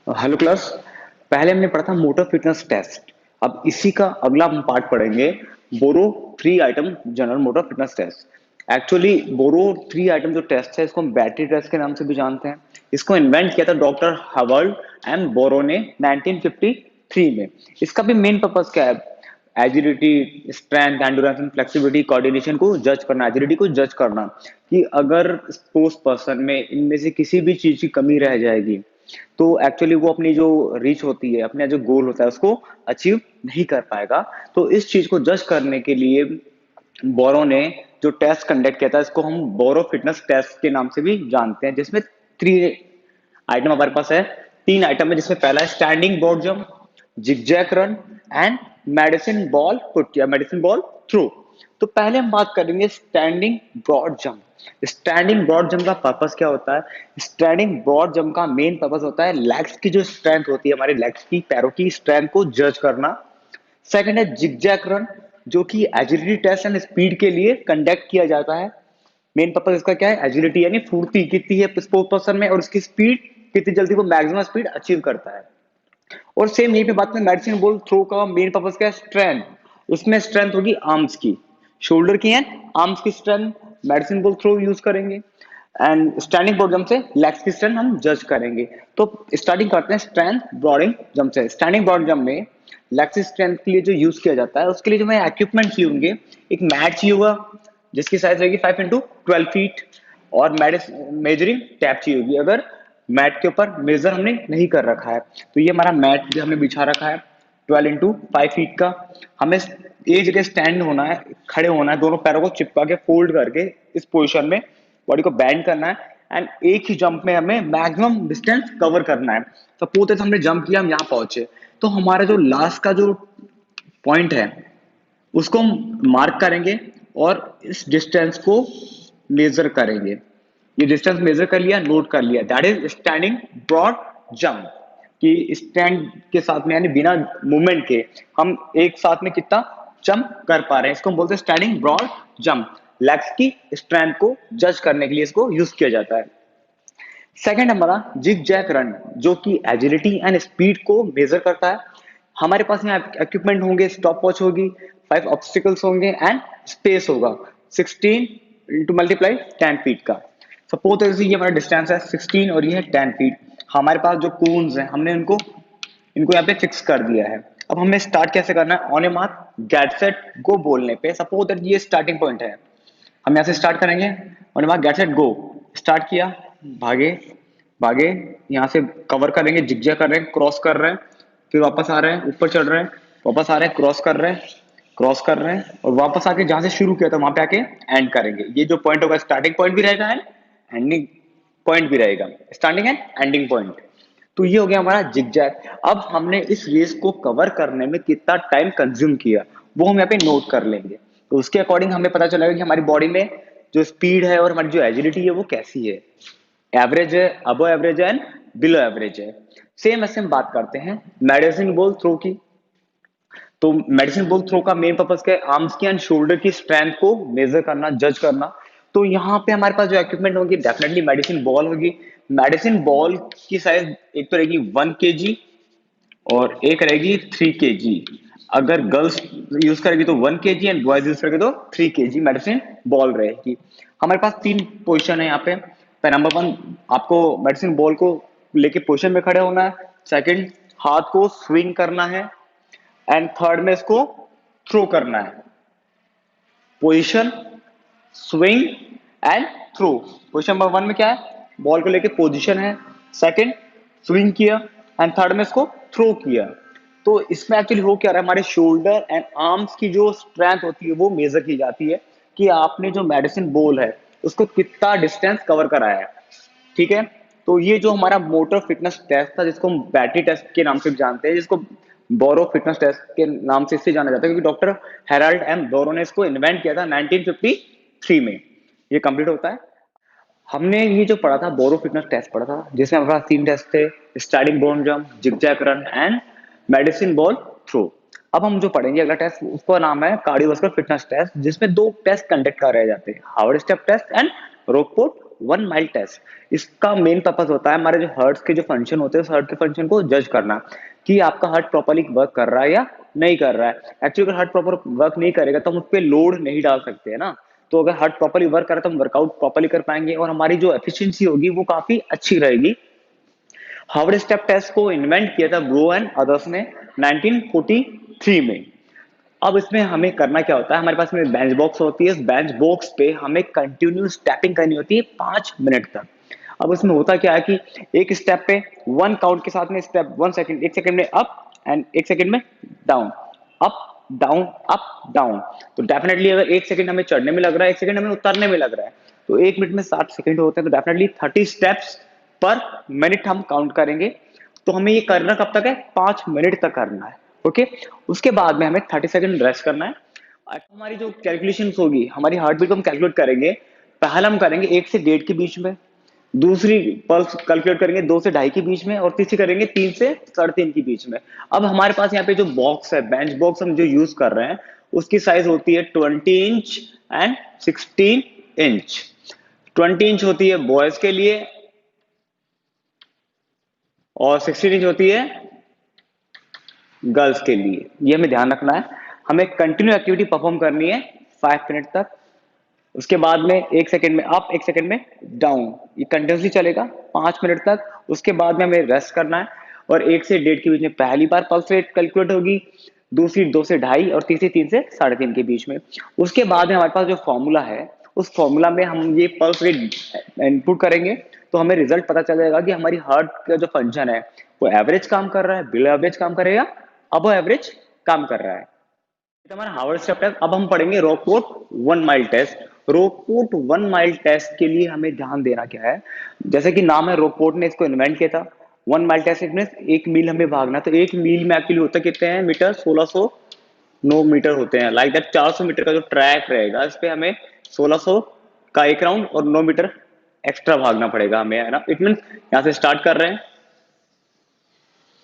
Hello class. पहले हमने पढ़ा था मोटर फिटनेस टेस्ट। अब इसी का अगला हम पार्ट पढ़ेंगे, बोरो 3 item general motor fitness test. Actually बोरो 3 आइटम जो टेस्ट है इसको हम बैटरी टेस्ट के नाम से भी जानते हैं। इसको इन्वेंट किया था डॉक्टर हवर्ड एंड बोरो ने 1953 में। इसका भी मेन पर्पस क्या है? Agility, strength, endurance and flexibility, coordination को जज करना, एजिलिटी को जज करना कि अगर स्पोर्ट्स पर्सन में इनमें से किसी भी चीज की कमी रह जाएगी तो एक्चुअली वो अपनी जो रीच होती है, अपना जो गोल होता है उसको अचीव नहीं कर पाएगा। तो इस चीज को जज करने के लिए बोरो ने जो टेस्ट कंडक्ट किया था इसको हम बोरो फिटनेस टेस्ट के नाम से भी जानते हैं, जिसमें 3 आइटम हमारे पास है। 3 आइटम है जिसमें पहला है standing broad jump, zigzag run and medicine ball put या मेडिसिन बॉल थ्रो। तो पहले हम बात करेंगे standing broad jump. Standing broad jump का पर्पस क्या होता है? स्टैंडिंग ब्रॉड जंप का मेन पर्पस होता है लेग्स की जो स्ट्रेंथ होती है, हमारे लेग्स की, पैरों की स्ट्रेंथ को जज करना। सेकंड है जिगजैग रन, जो कि एजिलिटी टेस्ट एंड स्पीड के लिए कंडक्ट किया जाता है। मेन पर्पस इसका क्या है? एजिलिटी यानी फुर्ती कितनी है स्पोर्ट्स पर्सन में और उसकी स्पीड कितनी जल्दी वो मैक्सिमम स्पीड अचीव करता है। और सेम यहीं पे बात में मेडिसिन बॉल थ्रो का मेन पर्पस क्या है? स्ट्रेंथ। उसमें स्ट्रेंथ होगी आर्म्स की, शोल्डर की एंड आर्म्स की strength medicine ball throw use करेंगे। एंड स्टैंडिंग बोर्ड जंप से लेग्स की स्ट्रेंथ हम जज करेंगे। तो स्टार्टिंग करते हैं स्ट्रेंथ ब्रॉडिंग जंप से। स्टैंडिंग ब्रॉड जंप में लेग्स की स्ट्रेंथ के लिए जो यूज किया जाता है उसके लिए जो मैं इक्विपमेंट चाहिए होंगे, एक मैट चाहिए होगा जिसकी साइज रहेगी 5 into 12 फीट, और मेजरिंग टैप चाहिए होगी अगर मैट के ऊपर मेजर हमने नहीं कर रखा है। तो ये हमारा मैट जो हमने बिछा रखा है 12 into 5 फीट का। हमें एक जगह स्टैंड होना है, खड़े होना है, दोनों पैरों को चिपका के फोल्ड करके इस पोजीशन में बॉडी को बैंड करना है एंड एक ही जंप में हमें मैक्सिमम डिस्टेंस कवर करना है। सपोज हमने जंप किया, हम यहाँ पहुंचे, तो हमारा जो लास्ट का जो पॉइंट है उसको हम मार्क करेंगे और इस डिस्टेंस को मेजर करेंगे। ये डिस्टेंस मेजर कर लिया, नोट कर लिया, that is standing broad jump. कि स्टैंड के साथ में यानी बिना मूवमेंट के हम एक साथ में कितना जंप कर पा रहे हैं, इसको हम बोलते हैं स्टैंडिंग ब्रॉड जंप। लेग्स की स्ट्रेंथ को जज करने के लिए इसको यूज किया जाता है। सेकंड हमारा जिग जैक रन, जो कि एजिलिटी एंड स्पीड को मेजर करता है। हमारे पास यहाँ इक्विपमेंट होंगे, स्टॉप वॉच होगी, 5 ऑब्स्टिकल्स होंगे एंड स्पेस होगा 16 × 10 फीट का। सपोज ये हमारा डिस्टेंस है 16 और ये है 10 फीट। हमारे पास जो कोन्स हैं हमने इनको इनको यहाँ पे फिक्स कर दिया है। अब हमें स्टार्ट कैसे करना है? On A mark get set go बोलने पे सपोज दैट ये स्टार्टिंग पॉइंट है, हम यहाँ से स्टार्ट करेंगे। On A mark get set go, start किया, भागे भागे, यहाँ से कवर करेंगे, जिगजैग कर रहे हैं, क्रॉस कर रहे हैं, फिर वापस आ रहे हैं, ऊपर चढ़ रहे हैं, वापस आ रहे हैं, क्रॉस कर रहे हैं, क्रॉस कर रहे हैं, और वापस आके जहां से शुरू किया था वहां पे आके एंड करेंगे। ये जो पॉइंट होगा स्टार्टिंग पॉइंट भी रहेगा एंड एंडिंग पॉइंट भी रहेगा, स्टार्टिंग एंड एंडिंग पॉइंट। तो ये हो गया हमारा जिगजैग। अब हमने इस रेस को कवर करने में कितना टाइम कंज्यूम किया वो हम यहाँ पे नोट कर लेंगे। तो उसके अकॉर्डिंग हमें पता चलेगा कि हमारी बॉडी में जो स्पीड है और हमारी जो एजिलिटी है वो कैसी है, एवरेज है, अबव एवरेज है एंड बिलो एवरेज है। सेम ऐसे हम बात करते हैं मेडिसिन बॉल थ्रो की। तो मेडिसिन बॉल थ्रो का मेन पर्पस क्या है? आर्म्स की एंड शोल्डर की स्ट्रेंथ को मेजर करना, जज करना। तो यहाँ पे हमारे पास जो इक्विपमेंट होगी डेफिनेटली मेडिसिन बॉल होगी। मेडिसिन बॉल की साइज एक तो रहेगी 1 kg और एक रहेगी 3 kg। अगर गर्ल्स यूज करेगी तो 1 kg एंड बॉयज यूज करेगी तो 3 kg मेडिसिन बॉल रहेगी। हमारे पास 3 पोजिशन है यहाँ पे। नंबर 1, आपको मेडिसिन बॉल को लेके पोजिशन में खड़े होना है। सेकंड, हाथ को स्विंग करना है एंड थर्ड में इसको थ्रो करना है। Position, swing and throw. Position number 1 में क्या है? बॉल को लेके पोजिशन है, सेकंड स्विंग किया एंड थर्ड में इसको थ्रो किया। तो इसमें एक्चुअली हो क्या रहा है, हमारे शोल्डर एंड आर्म्स की जो स्ट्रेंथ होती है वो मेजर की जाती है कि आपने जो मेडिसिन बॉल है उसको कितना डिस्टेंस कवर कराया है। ठीक है। तो ये जो हमारा मोटर फिटनेस टेस्ट था जिसको हम बैटरी टेस्ट के नाम से भी जानते हैं, जिसको बोरो फिटनेस टेस्ट के नाम से इससे जाना जाता है क्योंकि डॉक्टर हेराल्ड एम बोरो ने इसको इन्वेंट किया था 1953 में। ये कंप्लीट होता है। हमने ये जो पढ़ा था बोरो फिटनेस टेस्ट पढ़ा था जिसमें हमारे पास 3 टेस्ट थे, starting bone jump, zigzag run and medicine ball throw. अब हम जो पढ़ेंगे अगला टेस्ट उसका नाम है कार्डियोवास्कुलर फिटनेस टेस्ट, जिसमें 2 टेस्ट कंडक्ट कराए जाते हैं, Harvard step test and Rockport 1 mile test, इसका मेन पर्पस होता है हमारे जो हार्ट के जो फंक्शन होते हैं उस हार्ट के फंक्शन को जज करना कि आपका हार्ट प्रॉपर्ली वर्क कर रहा है या नहीं कर रहा है। एक्चुअली अगर हार्ट प्रॉपर वर्क नहीं करेगा तो हम उस पर लोड नहीं डाल सकते है ना। तो अगर हार्ट प्रॉपर्ली वर्क करे तो हम वर्कआउट प्रॉपर्ली कर पाएंगे और हमारी जो एफिशिएंसी होगी वो काफी अच्छी रहेगी। हार्वर्ड स्टेप टेस्ट को इन्वेंट किया था ब्रो एंड अदर्स ने 1943 में। अब इसमें हमें करना क्या होता है, हमारे पास में बेंच बॉक्स होती है, इस बेंच बॉक्स पे हमें कंटिन्यूस टैपिंग करनी होती है 5 मिनट तक। अब इसमें होता क्या है कि एक स्टेप पे 1 काउंट के साथ में स्टेप 1 सेकंड, 1 सेकंड में अप एंड 1 सेकंड में down, up down up down. तो डेफिनेटली अगर 1 सेकंड हमें चढ़ने में लग रहा है, 1 सेकंड हमें उतरने में लग रहा है, तो 1 मिनट में 60 सेकंड होते हैं, तो डेफिनेटली 30 स्टेप्स पर मिनट हम काउंट करेंगे। तो हमें ये करना कब तक है, 5 मिनट तक करना है। ओके, उसके बाद में हमें 30 सेकंड रेस्ट करना है। हमारी जो कैलकुलेशन होगी, हमारी हार्ट बीट को हम कैलकुलेट करेंगे। पहला हम करेंगे 1 से 1.5 के बीच में, दूसरी पल्स कैलकुलेट करेंगे 2 से 2.5 के बीच में, और तीसरी करेंगे 3 से 3.5 के बीच में। अब हमारे पास यहाँ पे जो बॉक्स है, बेंच बॉक्स हम जो यूज कर रहे हैं, उसकी साइज होती है 20 इंच एंड 16 इंच। 20 इंच होती है बॉयज के लिए और 16 इंच होती है गर्ल्स के लिए। ये हमें ध्यान रखना है। हमें कंटिन्यू एक्टिविटी परफॉर्म करनी है 5 मिनट तक। उसके बाद में 1 सेकंड में अप, 1 सेकंड में डाउन, ये कंटिन्यूसली चलेगा 5 मिनट तक। उसके बाद में हमें रेस्ट करना है और 1 से 1.5 के बीच में पहली बार पल्स रेट कैलकुलेट होगी, दूसरी 2 से 2.5 और तीसरी 3 से 3.5 के बीच में। उसके बाद में हमारे पास जो फॉर्मूला है, उस फॉर्मूला में हम ये पल्स रेट इनपुट करेंगे तो हमें रिजल्ट पता चल जाएगा कि हमारी हार्ट का जो फंक्शन है वो एवरेज काम कर रहा है, बिलो एवरेज काम करेगा, अबो एवरेज काम कर रहा है। हमारा हार्वर्ड स्टेप टेस्ट। अब हम पढ़ेंगे Rockwood 1 mile test. Rockwood 1 mile test के लिए हमें ध्यान देना क्या है, जैसे कि नाम है, रॉकवुड ने इसको इन्वेंट किया था। 1 माइल टेस्ट मीन 1 मील हमें भागना, तो 1 मील में एक्चुअली होता कितने हैं मीटर, 1609 मीटर होते हैं। लाइक दैट 400 मीटर का जो ट्रैक रहेगा, इस पे हमें 1600 का एक राउंड और 9 मीटर एक्स्ट्रा भागना पड़ेगा हमें, है ना। इट मीन यहाँ से स्टार्ट कर रहे हैं,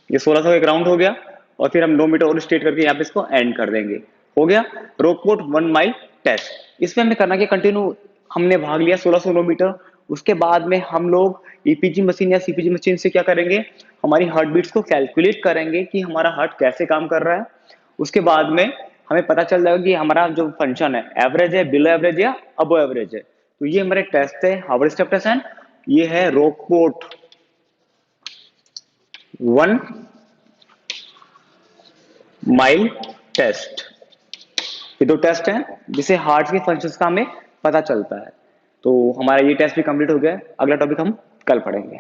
ये 1600 एक राउंड हो गया, और फिर हम 9 मीटर और स्ट्रेट करके यहाँ पे इसको एंड कर देंगे। हो गया रॉकवुड 1 माइल टेस्ट। इसमें हमें करना क्या, कंटिन्यू हमने भाग लिया 1609 मीटर। उसके बाद में हम लोग ईपीजी मशीन या सीपीजी मशीन से क्या करेंगे, हमारी हार्ट बीट्स को कैलकुलेट करेंगे कि हमारा हार्ट कैसे काम कर रहा है। उसके बाद में हमें पता चल जाएगा कि हमारा जो फंक्शन है एवरेज है, बिलो एवरेज या अबो एवरेज है। तो ये हमारे टेस्ट है, हार्वर्ड स्टेप टेस्ट है। ये है रॉकवुड 1 माइल टेस्ट। ये 2 टेस्ट हैं जिसे हार्ट के फंक्शंस का हमें पता चलता है। तो हमारा ये टेस्ट भी कंप्लीट हो गया है। अगला टॉपिक हम कल पढ़ेंगे।